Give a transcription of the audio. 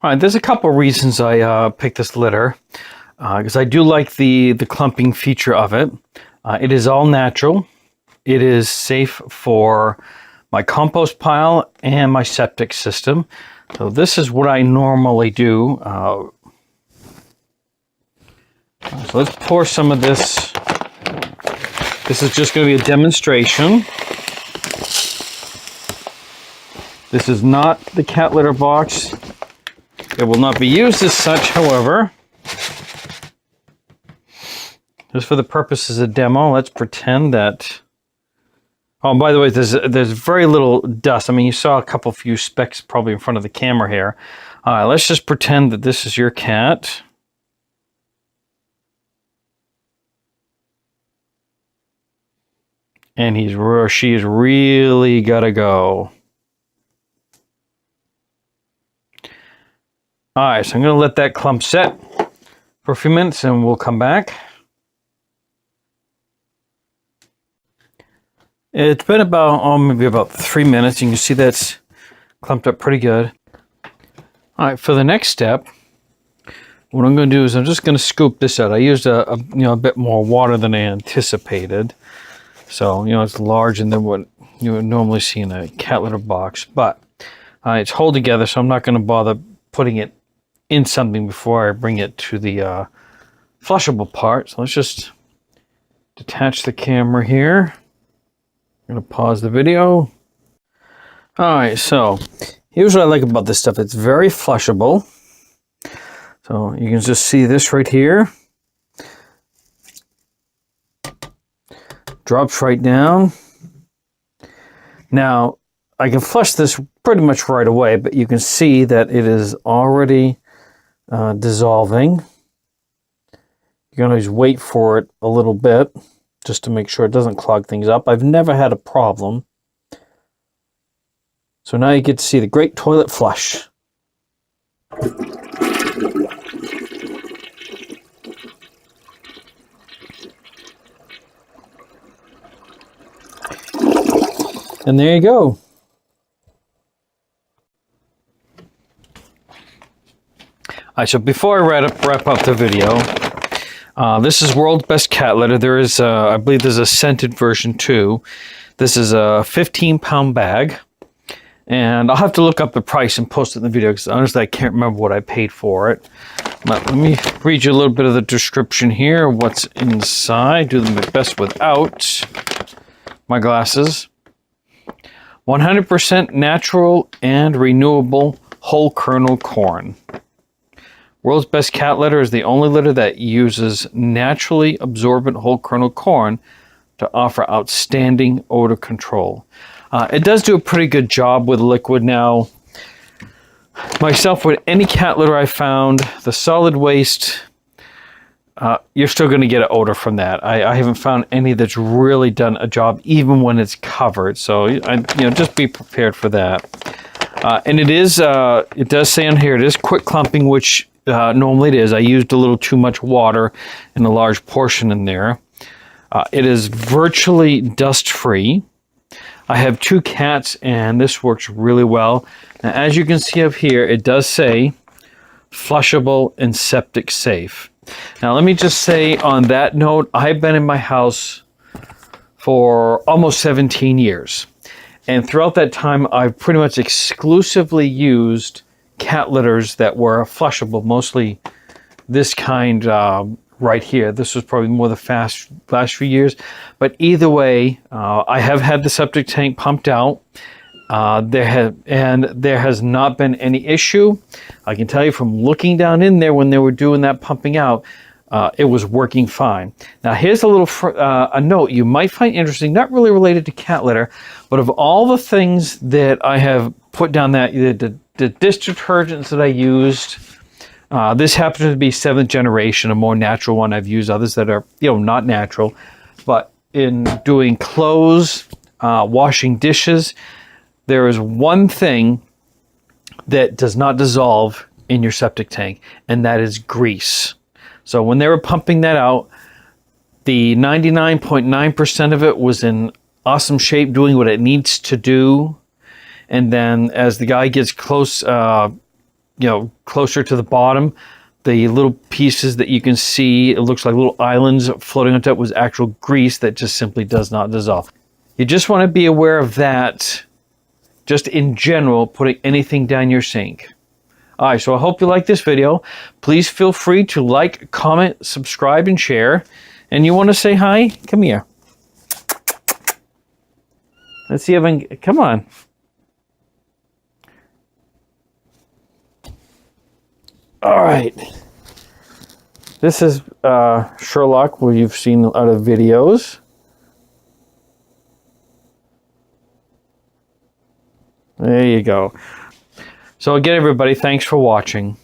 All right, there's a couple reasons I picked this litter, because I do like the clumping feature of it. It is all natural. It is safe for my compost pile and my septic system. So this is what I normally do. So let's pour some of this. This is just going to be a demonstration. This is not the cat litter box. It will not be used as such, however. Just for the purposes of demo, let's pretend that... Oh, by the way, there's very little dust. I mean, you saw a few specks probably in front of the camera here. Let's just pretend that this is your cat. And she's really gotta go. All right, so I'm going to let that clump set for a few minutes and we'll come back. It's been maybe about 3 minutes. You can see that's clumped up pretty good. All right, for the next step, what I'm going to do is I'm just going to scoop this out. I used a bit more water than I anticipated. So, it's larger than what you would normally see in a cat litter box. But it's hold together, so I'm not going to bother putting it in something before I bring it to the flushable part. So let's just detach the camera here. I'm going to pause the video. All right, so here's what I like about this stuff. It's very flushable. So you can just see this right here. Drops right down. Now, I can flush this pretty much right away, but you can see that it is already dissolving. You can always wait for it a little bit just to make sure it doesn't clog things up. I've never had a problem. So now you get to see the great toilet flush. And there you go. All right, so before I wrap up the video, this is World's Best Cat Litter. There is, I believe there's a scented version too. This is a 15-pound bag. And I'll have to look up the price and post it in the video because honestly I can't remember what I paid for it. But let me read you a little bit of the description here, what's inside. Do my best without my glasses. 100% natural and renewable whole kernel corn. World's Best Cat Litter is the only litter that uses naturally absorbent whole kernel corn to offer outstanding odor control. It does do a pretty good job with liquid. Now, myself, with any cat litter I found, the solid waste, you're still going to get an odor from that. I haven't found any that's really done a job, even when it's covered. So, just be prepared for that. And it does say on here, it is quick clumping, which normally it is. I used a little too much water in a large portion in there. It is virtually dust-free. I have 2 cats, and this works really well. Now, as you can see up here, it does say flushable and septic safe. Now, let me just say on that note, I've been in my house for almost 17 years. And throughout that time, I've pretty much exclusively used cat litters that were flushable, mostly this kind right here. This was probably more the last few years. But either way, I have had the septic tank pumped out. There has not been any issue. I can tell you from looking down in there when they were doing that pumping out, it was working fine. Now here's a little a note you might find interesting, not really related to cat litter, but of all the things that I have put down, that the dish detergents that I used, this happens to be 7th generation, a more natural one. I've used others that are not natural, but in doing clothes, washing dishes, there is one thing that does not dissolve in your septic tank, and that is grease. So when they were pumping that out, the 99.9% of it was in awesome shape, doing what it needs to do. And then as the guy gets close, closer to the bottom, the little pieces that you can see, it looks like little islands floating on top, was actual grease that just simply does not dissolve. You just want to be aware of that, just in general, putting anything down your sink. All right, so I hope you like this video. Please feel free to like, comment, subscribe, and share. And you want to say hi? Come here. Let's see if I can, come on. All right. This is Sherlock, where you've seen a lot of videos. There you go. So again, everybody, thanks for watching.